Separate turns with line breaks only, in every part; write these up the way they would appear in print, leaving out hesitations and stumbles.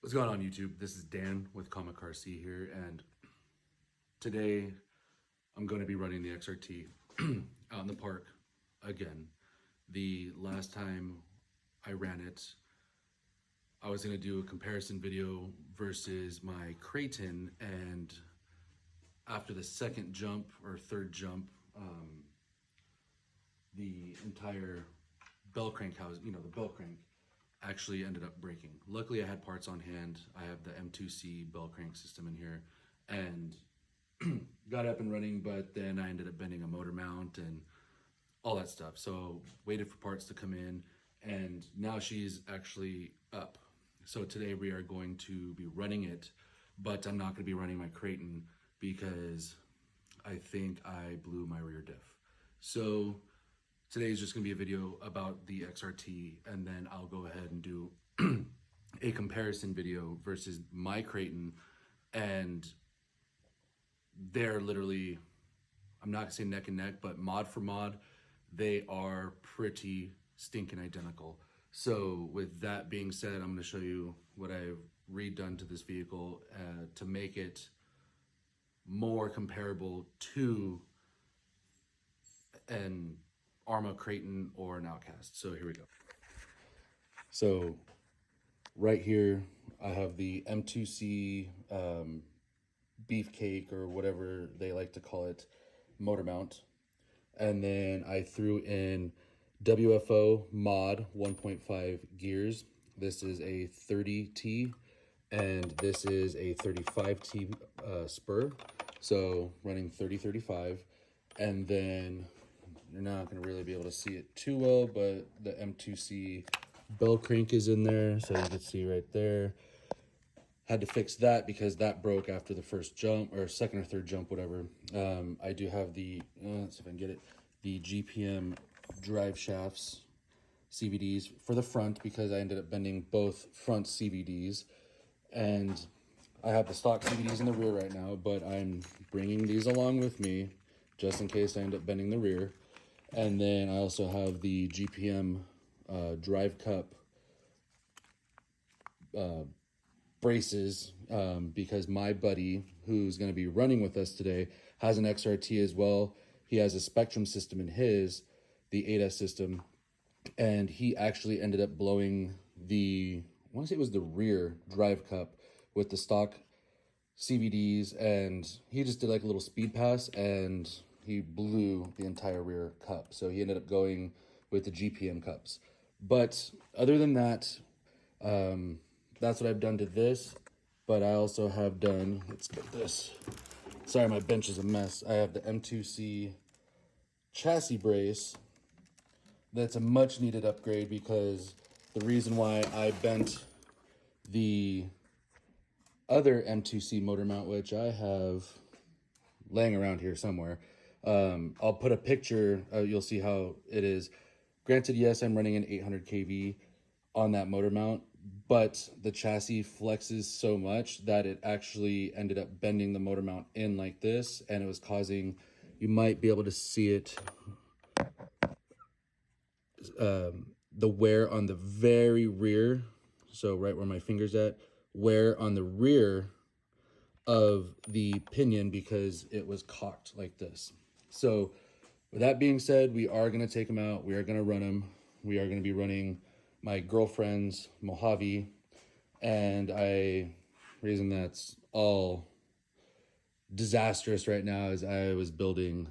What's going on YouTube? This is Dan with Comic Car C here, and today I'm going to be running the XRT out in the park again. The last time I ran it, I was going to do a comparison video versus my Creighton, and after the second jump or third jump, the entire bell crank house, the bell crank, actually ended up breaking. Luckily I had parts on hand. I have the M2C bell crank system in here and got up and running, but then I ended up bending a motor mount and all that stuff. So waited for parts to come in, and now she's actually up. So today we are going to be running it, but I'm not going to be running my Creighton because I think I blew my rear diff. So today is just going to be a video about the XRT, and then I'll go ahead and do a comparison video versus my Creighton, and they're literally, I'm not going to say neck and neck, but mod for mod, they are pretty stinking identical. So with that being said, I'm going to show you what I've redone to this vehicle to make it more comparable to an Arma Creighton or an Outcast. So here we go. So right here I have the M2C Beefcake, or whatever they like to call it, motor mount, and then I threw in WFO MOD 1.5 gears. This is a 30T and this is a 35T spur, so running 30-35. And then you're not going to really be able to see it too well, but the M2C bell crank is in there, so you can see right there. Had to fix that because that broke after the first jump, or second or third jump, whatever. I do have the, let's see if I can get it, the GPM drive shafts, CVDs for the front, because I ended up bending both front CVDs. And I have the stock CVDs in the rear right now, but I'm bringing these along with me just in case I end up bending the rear. And then I also have the GPM drive cup braces, because my buddy who's going to be running with us today has an XRT as well. He has a Spectrum system in his, the 8S system, and he actually ended up blowing the, I want to say it was the rear drive cup with the stock CVDs, and he just did like a little speed pass and he blew the entire rear cup. So he ended up going with the GPM cups. But other than that, that's what I've done to this. But I also have done, let's get this. Sorry, my bench is a mess. I have the M2C chassis brace. That's a much needed upgrade, because the reason why I bent the other M2C motor mount, which I have laying around here somewhere, I'll put a picture, you'll see how it is. Granted, yes, I'm running an 800 kV on that motor mount, but the chassis flexes so much that it actually ended up bending the motor mount in like this, and it was causing, you might be able to see it, the wear on the very rear, so right where my finger's at, wear on the rear of the pinion, because it was cocked like this. So with that being said, we are going to take them out. We are going to run them. We are going to be running my girlfriend's Mojave, and reason that's all disastrous right now is I was building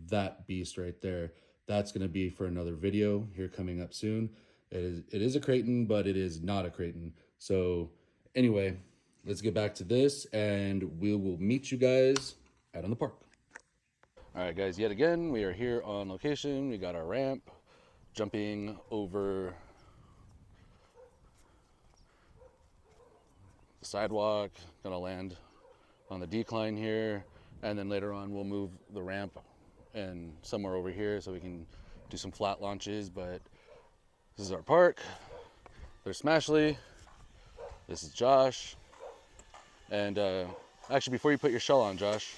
that beast right there. That's going to be for another video here coming up soon. It is a Creighton, but it is not a Creighton. So anyway, let's get back to this, and we will meet you guys out on the park. All right, guys, yet again, we are here on location. We got our ramp, jumping over the sidewalk, gonna land on the decline here, and then later on we'll move the ramp and somewhere over here so we can do some flat launches. But this is our park. There's Smashley. This is Josh. And actually, before you put your shell on, Josh,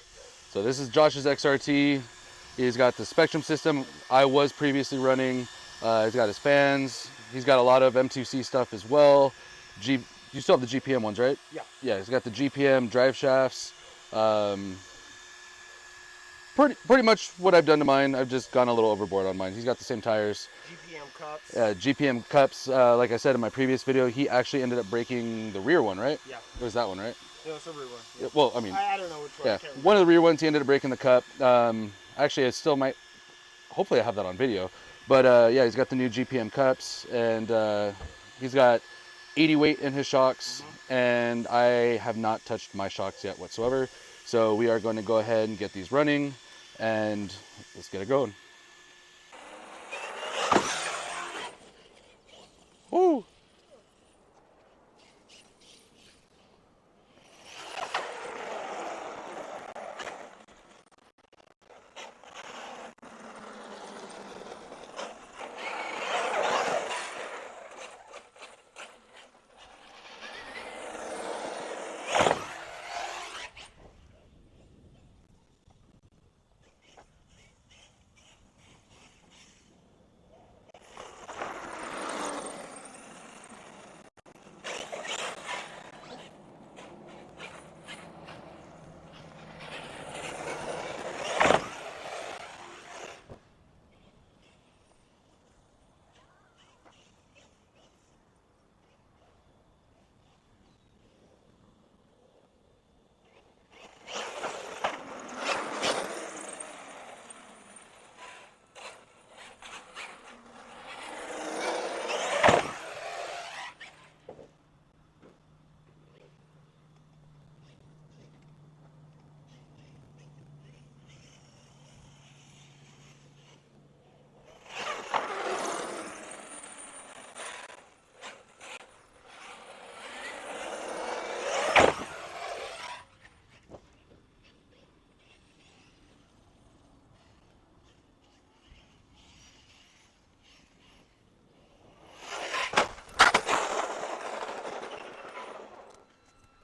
so this is Josh's XRT. He's got the Spectrum system I was previously running. He's got his fans. He's got a lot of M2C stuff as well. You still have the GPM ones, right?
Yeah.
Yeah, he's got the GPM drive shafts. Pretty much what I've done to mine. I've just gone a little overboard on mine. He's got the same tires.
GPM cups.
GPM cups. Like I said in my previous video, he actually ended up breaking the rear one, right?
Yeah.
It was that one, right?
Yeah, it's a rear one. Yeah.
Well, I mean,
I don't know which one.
yeah, one of the rear ones he ended up breaking the cup. Actually, I still might. Hopefully, I have that on video. But yeah, he's got the new GPM cups, and he's got 80 weight in his shocks, and I have not touched my shocks yet whatsoever. So we are going to go ahead and get these running, and let's get it going. Woo!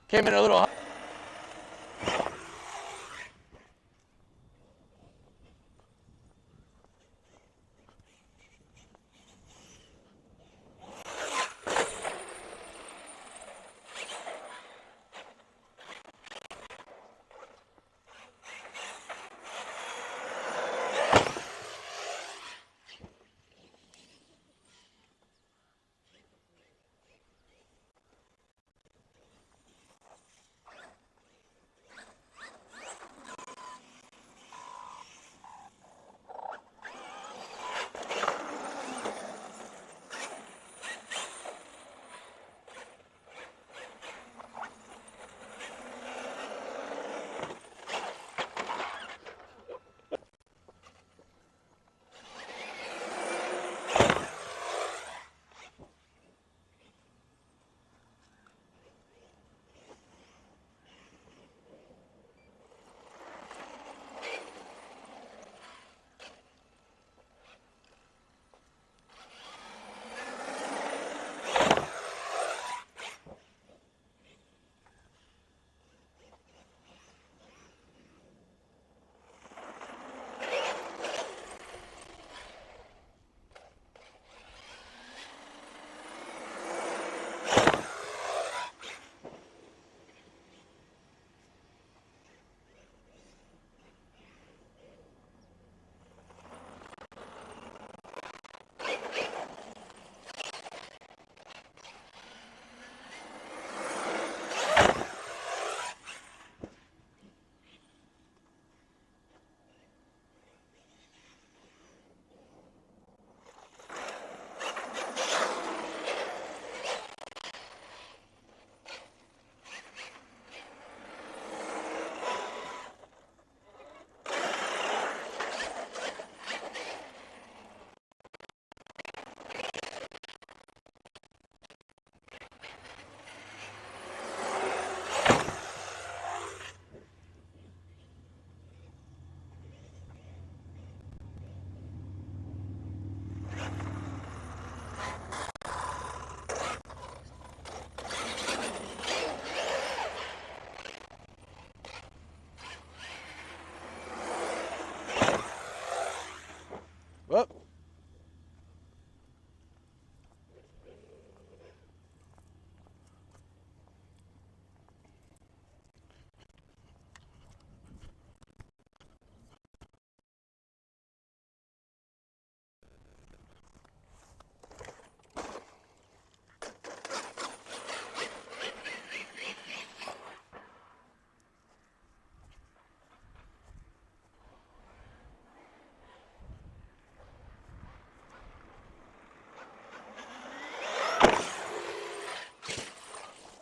Came in a little hot.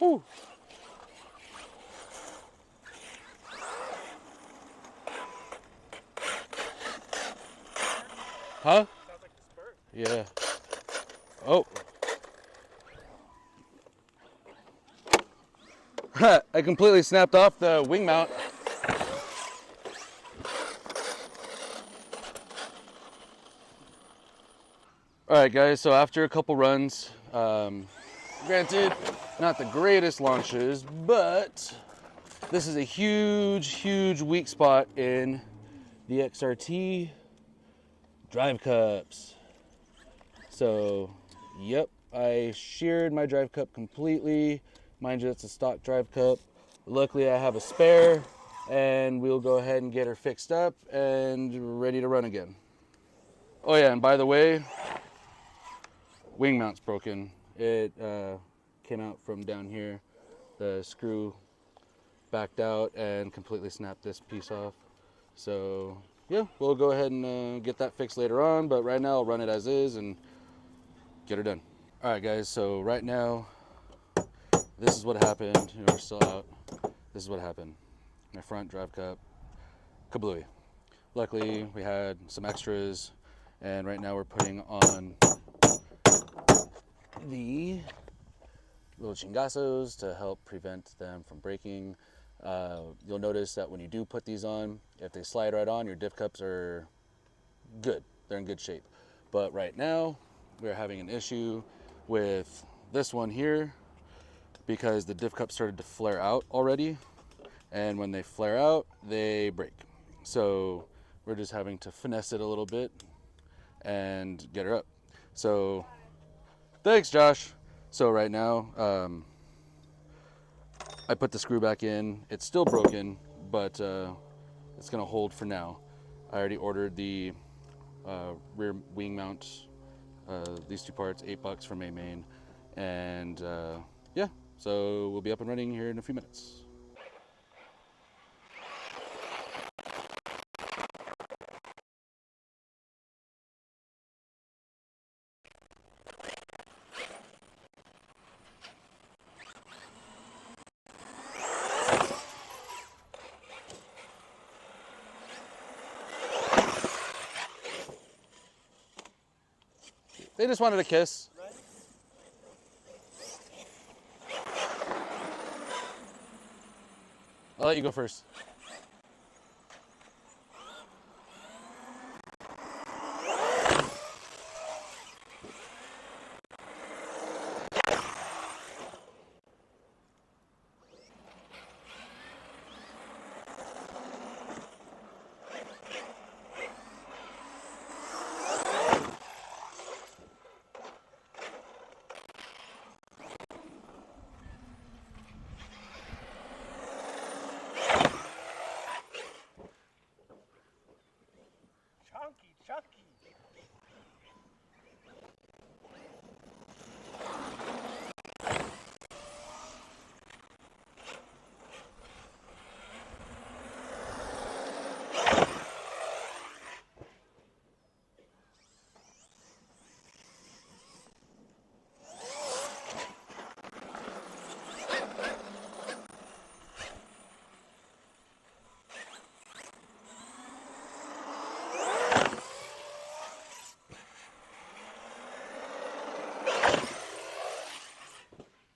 Whew. Huh?
Sounds like the spur.
Yeah. Oh. I completely snapped off the wing mount. All right, guys, so after a couple runs, granted, not the greatest launches, but this is a huge weak spot in the XRT drive cups. So, yep, I sheared my drive cup completely. Mind you, it's a stock drive cup. Luckily, I have a spare, and we'll go ahead and get her fixed up and ready to run again. Oh yeah, and by the way, wing mount's broken. It came out from down here. The screw backed out and completely snapped this piece off. So yeah, we'll go ahead and get that fixed later on, but right now I'll run it as is and get her done. All right, guys, so right now, this is what happened. You know, we're still out. This is what happened. My front drive cup, kablooey. Luckily, we had some extras, and right now we're putting on the little chingazos to help prevent them from breaking. You'll notice that when you do put these on, if they slide right on, your diff cups are good. They're in good shape. But right now, we're having an issue with this one here because the diff cup started to flare out already. And when they flare out, they break. So we're just having to finesse it a little bit and get her up. So thanks, Josh. So right now, I put the screw back in. It's still broken, but it's gonna hold for now. I already ordered the rear wing mount, these two parts, $8 from A-Main. And yeah, so we'll be up and running here in a few minutes. They just wanted a kiss. I'll let you go first.
Chunky.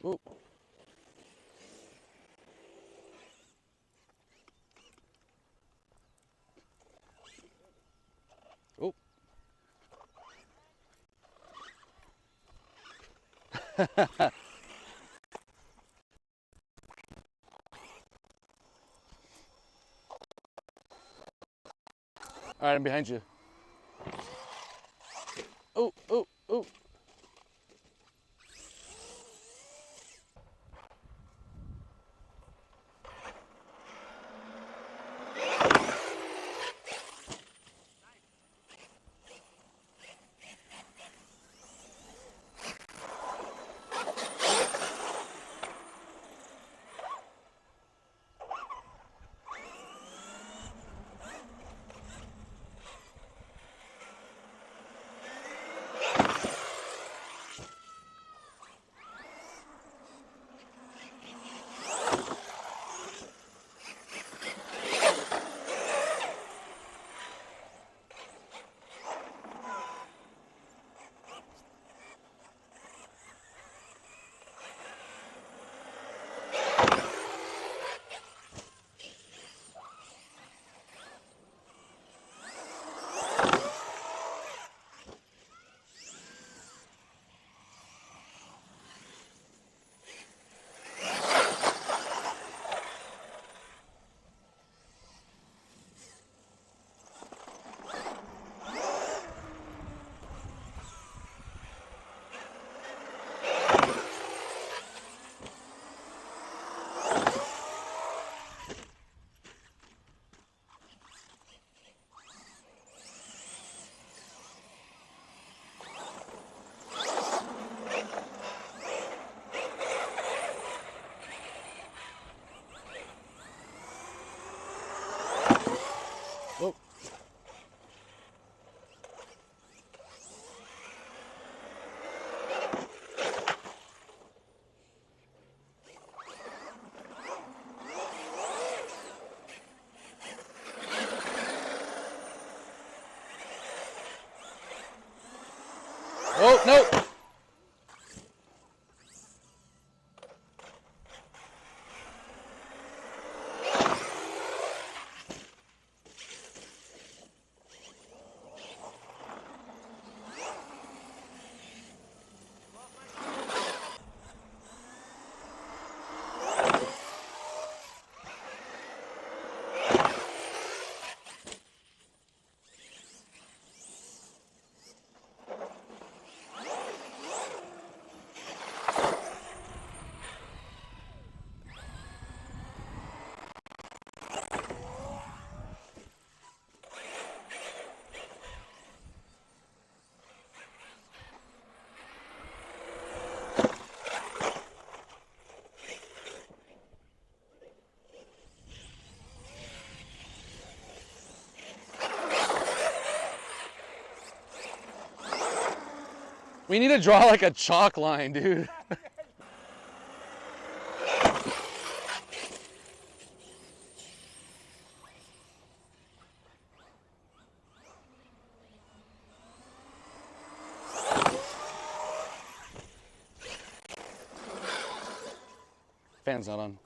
Oh. Oh. All right, I'm behind you. Oh. Oh, no. We need to draw like a chalk line, dude. Fan's not on.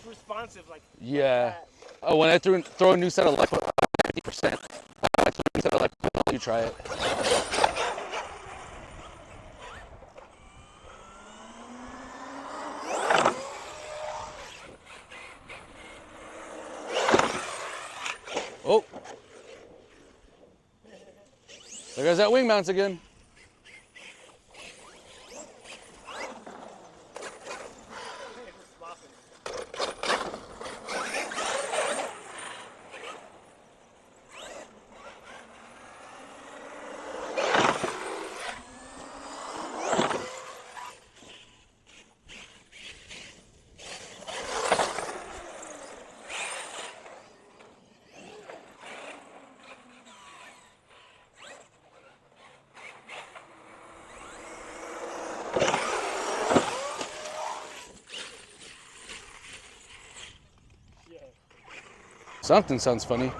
Responsive, like
yeah. Oh, when I throw a new set of light, 50%. I throw a new set of light. You try it. Oh, there goes that wing mounts again. Something sounds funny.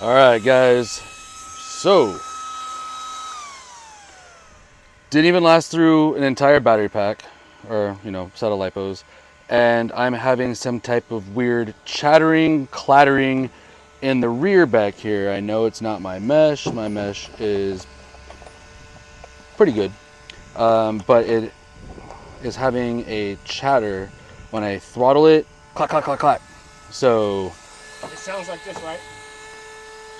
All right, guys. So, didn't even last through an entire battery pack, or set of lipos, and I'm having some type of weird chattering, clattering in the rear back here. I know it's not my mesh. My mesh is pretty good, but it is having a chatter when I throttle it. Clack, clack, clack, clack. So
it sounds like this, right?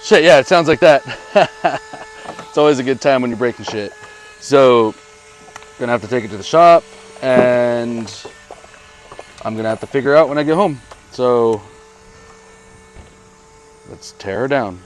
Shit, yeah, it sounds like that. It's always a good time when you're breaking shit. So gonna have to take it to the shop, and I'm gonna have to figure out when I get home. So let's tear her down.